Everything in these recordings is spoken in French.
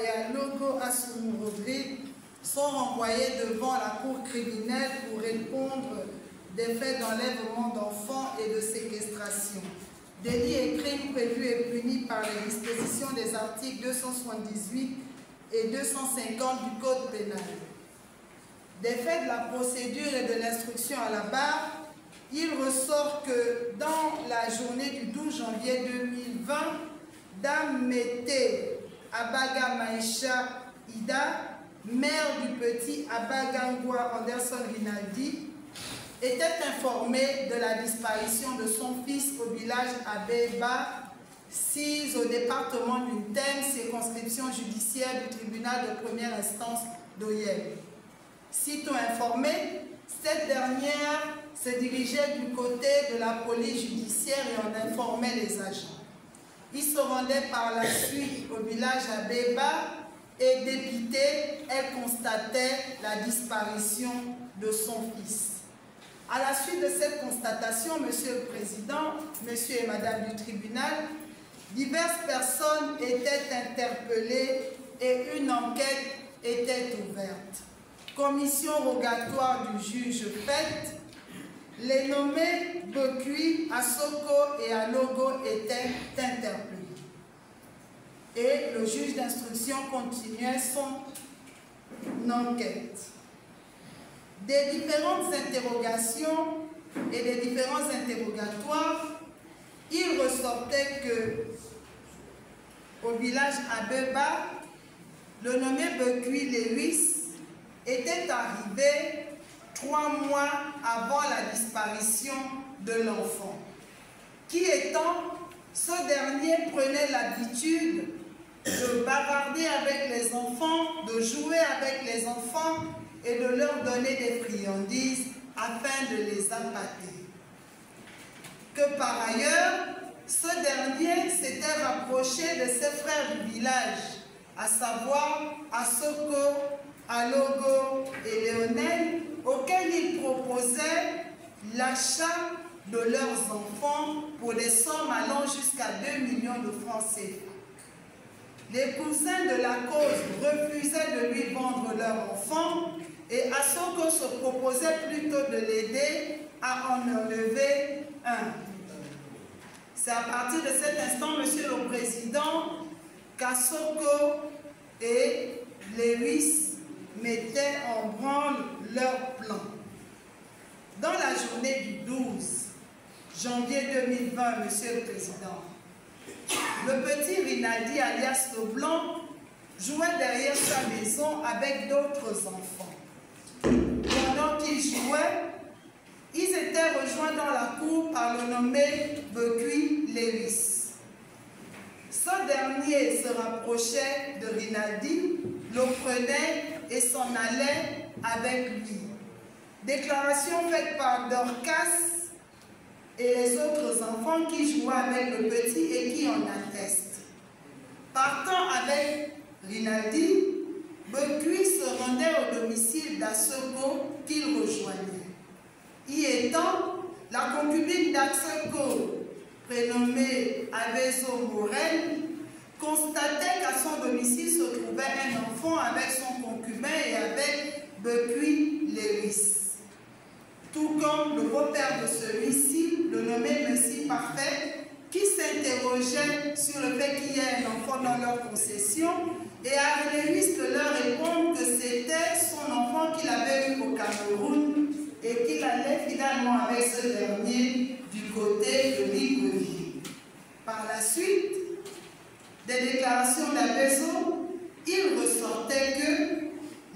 et Alogo Assoumou-Rodrigue sont renvoyés devant la cour criminelle pour répondre des faits d'enlèvement d'enfants et de séquestration. Délits et crimes prévus et punis par les dispositions des articles 278 et 250 du Code pénal. Des faits de la procédure et de l'instruction à la barre, il ressort que dans la journée du 12 janvier 2020, Dame Mété Abaga Maïcha Ida, mère du petit Abagangwa Anderson Rinaldi, était informée de la disparition de son fils au village Abeba, 6 au département du Thème, circonscription judiciaire du tribunal de première instance d'Oyel. Sitôt informée, cette dernière se dirigeait du côté de la police judiciaire et en informait les agents. Il se rendait par la suite au village Abeba et dépitée, elle constatait la disparition de son fils. À la suite de cette constatation, Monsieur le Président, Monsieur et Madame du tribunal, diverses personnes étaient interpellées et une enquête était ouverte. Commission rogatoire du juge faite, les nommés Bokui, Asoko et Alogo étaient interpellés. Et le juge d'instruction continuait son enquête. Des différentes interrogations et des différents interrogatoires, il ressortait que au village Abeba, le nommé Bokui Lewis était arrivé 3 mois avant la disparition de l'enfant, qui étant, ce dernier prenait l'habitude de bavarder avec les enfants, de jouer avec les enfants et de leur donner des friandises afin de les appâter. Que par ailleurs, ce dernier s'était rapproché de ses frères du village, à savoir Asoko, Alogo et Léonel, auxquels il proposait l'achat de leurs enfants pour des sommes allant jusqu'à 2 millions de francs CFA. Les cousins de la cause refusaient de lui vendre leur enfant et Asoko se proposait plutôt de l'aider à en enlever un. C'est à partir de cet instant, Monsieur le Président, qu'Asoko et Lewis mettaient en branle leur plan. Dans la journée du 12 janvier 2020, Monsieur le Président, le petit Rinaldi, alias Leblanc, jouait derrière sa maison avec d'autres enfants. Pendant qu'ils jouaient, ils étaient rejoints dans la cour par le nommé Bokui Lewis. Ce dernier se rapprochait de Rinaldi, le prenait et s'en allait avec lui. Déclaration faite par Dorcas et les autres enfants qui jouaient avec le petit et qui en attestent. Partant avec Rinaldi, Bokui se rendait au domicile d'Asoko qu'il rejoignait. Y étant, la concubine d'Asoko, prénommée Avezo Morel, constatait qu'à son domicile se trouvait un enfant avec son concubin et avec Bokui Lewis. Tout comme le beau-père de celui-ci, le nommé Messie Parfait, qui s'interrogeait sur le fait qu'il y ait un enfant dans leur possession, et à Lewis de leur répondre que c'était son enfant qu'il avait eu au Cameroun et qu'il allait finalement avec ce dernier du côté de Libreville. Par la suite des déclarations d'Abezo, il ressortait que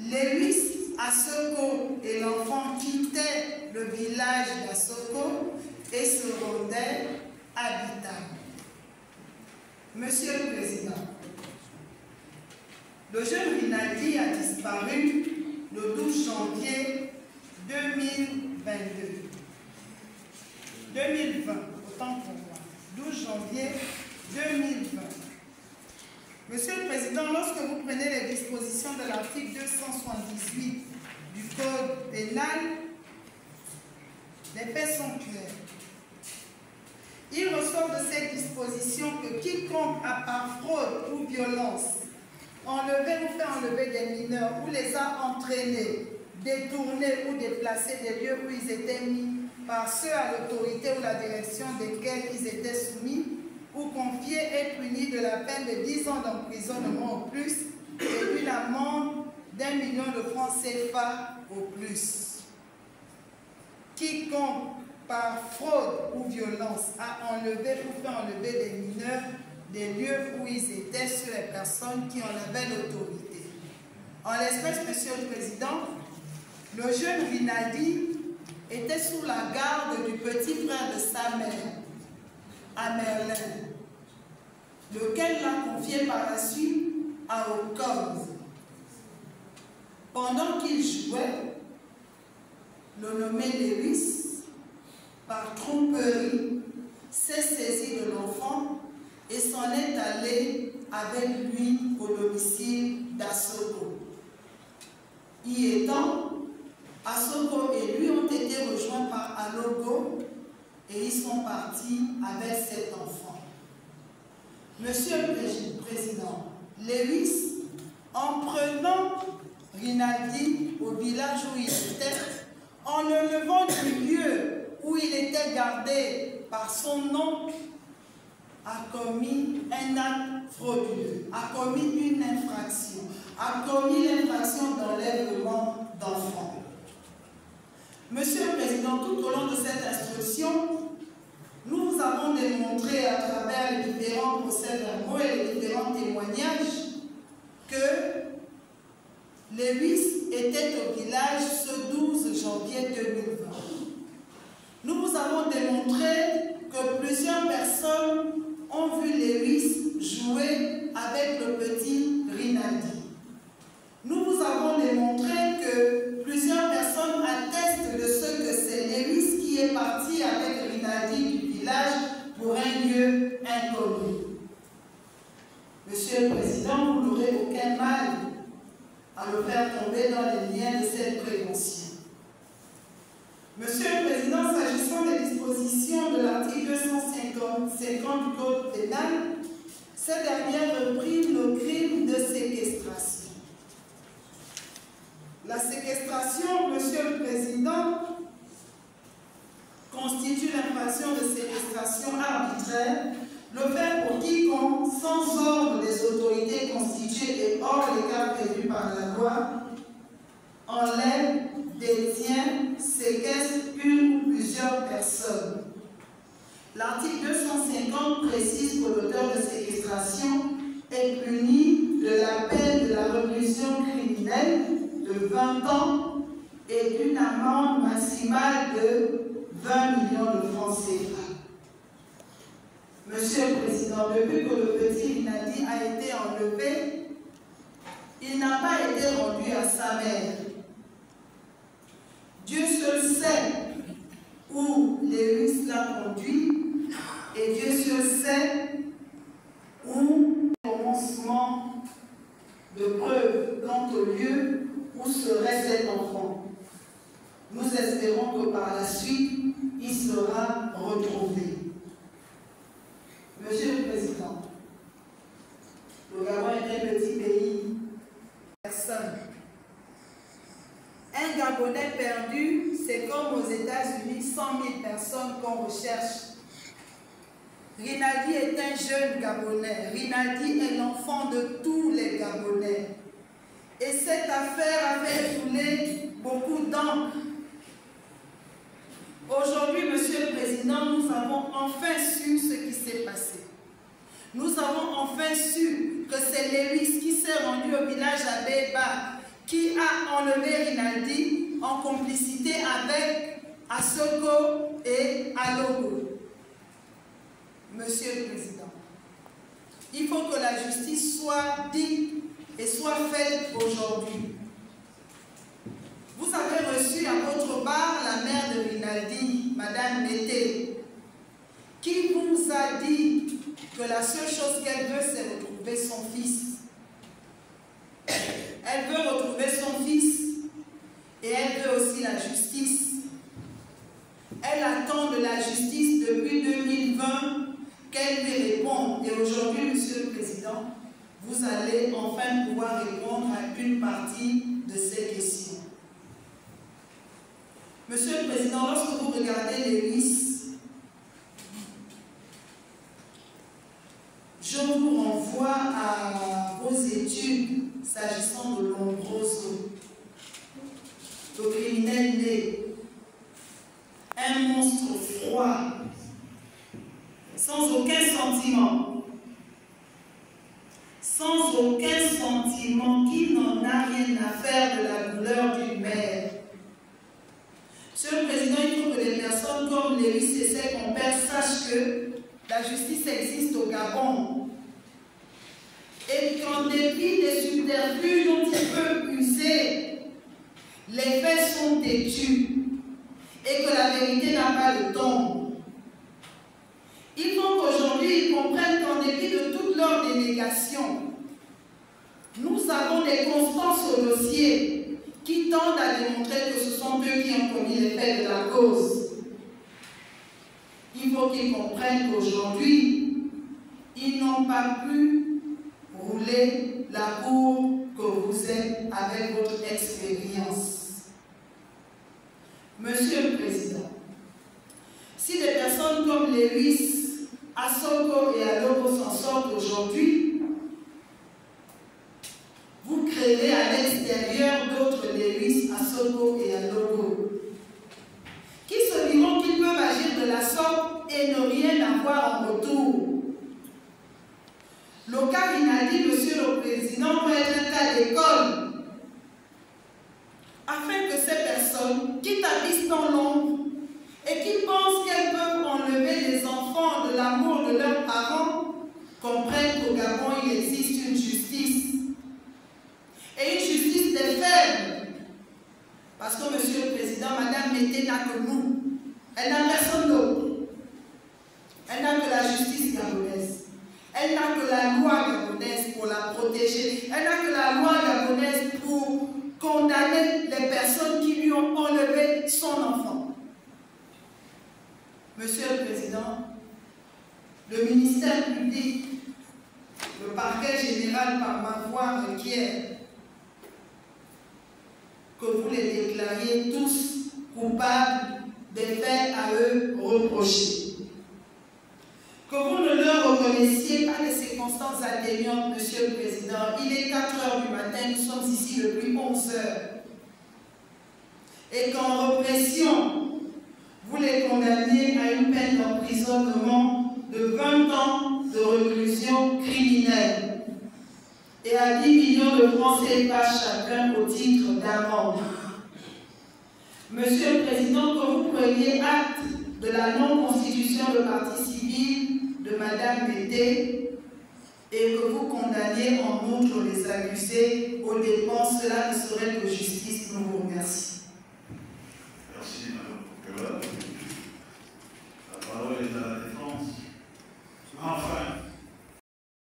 Lewis, Asoko et l'enfant quittaient le village d'Asoko et se rendaient à Bitam. Monsieur le Président, le jeune Rinaldi a disparu le 12 janvier 2022. 2020, autant pour moi. 12 janvier 2020. Monsieur le Président, lorsque vous prenez les dispositions de l'article 278 du Code pénal, les faits sont clairs. Il ressort de cette disposition que quiconque a par fraude ou violence enlever ou fait enlever des mineurs ou les a entraînés, détournés ou déplacés des lieux où ils étaient mis par ceux à l'autorité ou la direction desquels ils étaient soumis, ou confiés et punis de la peine de 10 ans d'emprisonnement au plus et d'une amende d'1 million de francs CFA au plus. Quiconque par fraude ou violence a enlevé ou fait enlever des mineurs des lieux où ils étaient sur les personnes qui en avaient l'autorité. En l'espèce, Monsieur le Président, le jeune Rinaldi était sous la garde du petit frère de sa mère, à Merlin, lequel l'a confié par la suite à Ocom. Pendant qu'il jouait, le nommé Lewis, par tromperie, s'est saisi de l'enfant et s'en est allé avec lui au domicile d'Asoko. Y étant, Asoko et lui ont été rejoints par Alogo et ils sont partis avec cet enfant. Monsieur le Président, Lewis, en prenant Rinaldi au village où il était, en le levant du lieu où il était gardé par son oncle, a commis un acte frauduleux, a commis une infraction, a commis l'infraction d'enlèvement d'enfants. Monsieur le Président, tout au long de cette instruction, nous vous avons démontré à travers les différents procès-verbaux et les différents témoignages que Lewis était au village ce 12 janvier 2020. Nous vous avons démontré que plusieurs personnes ont vu Lewis jouer avec le petit Rinaldi. Nous vous avons démontré que plusieurs personnes attestent de ce que c'est Lewis qui est parti avec Rinaldi du village pour un lieu inconnu. Monsieur le Président, vous n'aurez aucun mal à le faire tomber dans les liens de cette prévention. Monsieur le Président, s'agissant des dispositions de l'article 250 du Code pénal, cette dernière reprime le crime de séquestration. La séquestration, Monsieur le Président, constitue l'infraction de séquestration arbitraire, le fait pour quiconque, sans ordre des autorités constituées et hors les cas prévus par la loi, enlève, détient, séquestre une ou plusieurs personnes. L'article 250 précise que l'auteur de séquestration est puni de la peine de la réclusion criminelle de 20 ans et d'une amende maximale de 20 millions de francs CFA. Monsieur le Président, depuis que le petit Rinaldi a été enlevé, il n'a pas été rendu à sa mère. Dieu seul sait où Lewis l'a conduit et Dieu seul sait où le commencement de preuve quant au lieu où serait cet enfant. Nous espérons que par la suite, il sera retrouvé. Monsieur le Président, le Gabon est un petit pays. Personne. Un Gabonais perdu, c'est comme aux États-Unis, 100 000 personnes qu'on recherche. Rinaldi est un jeune Gabonais. Rinaldi est l'enfant de tous les Gabonais. Et cette affaire a fait couler beaucoup d'encre. Aujourd'hui, Monsieur le Président, nous avons enfin su ce qui s'est passé. Nous avons enfin su que c'est Lewis qui s'est rendu au village à Béba, qui a enlevé Rinaldi en complicité avec Asoko et Alogo. Monsieur le Président, il faut que la justice soit dite et soit faite aujourd'hui. Vous avez reçu à votre bar la mère de Rinaldi, Madame Mété, qui vous a dit que la seule chose qu'elle veut, c'est retrouver son fils. Elle veut retrouver son fils et elle veut aussi la justice. Elle attend de la justice depuis 2020 qu'elle lui réponde. Et aujourd'hui, Monsieur le Président, vous allez enfin pouvoir répondre à une partie de ces questions. Monsieur le Président, lorsque vous regardez les listes, je vous renvoie à vos études s'agissant de Lombroso, le criminel né, un monstre froid, sans aucun sentiment, qui n'en a rien à faire de la douleur d'une mère. Monsieur le Président, il faut que les personnes comme Lévis et ses compères sachent que la justice existe au Gabon et qu'en dépit des subterfuges dont il peut user, les faits sont têtus et que la vérité n'a pas de tombe. Il faut qu'aujourd'hui ils comprennent qu'en dépit de toutes leurs dénégations, nous avons des constances au dossier qui tendent à démontrer que ce sont eux qui ont commis les faits de la cause. Il faut qu'ils comprennent qu'aujourd'hui, ils n'ont pas pu rouler la cour que vous êtes avec votre expérience. Monsieur le Président, si des personnes comme Lévis, Assoko et Alogo s'en sortent aujourd'hui, vous créez à l'extérieur d'autres Lévis, Assoko et Alogo, qui se diront qu'ils peuvent agir de la sorte et ne rien avoir en retour. Le cas Rinaldi, Monsieur le Président, doit être un cas d'école, afin que ces personnes qui habitent dans l'ombre et qui pensent qu'elles peuvent enlever les enfants de l'amour de leurs parents comprennent qu'au Gabon, il existe une justice. Et une justice des faibles. Parce que, Monsieur le Président, Madame Mété n'a que nous. Elle n'a personne d'autre. Elle n'a que la justice gabonaise. Elle n'a que la loi gabonaise pour la protéger. Elle n'a que la loi gabonaise pour condamner les personnes qui lui ont enlevé son enfant. Monsieur le Président, le ministère public, le parquet général par ma voix requiert que vous les déclariez tous coupables des faits à eux reprochés. Que vous ne leur reconnaissiez pas les circonstances atténuantes, Monsieur le Président. Il est 4 h du matin, nous sommes ici depuis 11 h. Et qu'en répression, vous les condamniez à une peine d'emprisonnement de 20 ans de réclusion criminelle et à 10 millions de francs CFA chacun au titre d'amende. Monsieur le Président, que vous preniez acte de la non-constitution de partie civile de Madame Mété et que vous condamniez en outre les accusés aux dépenses, cela ne serait que justice. Nous vous remercions.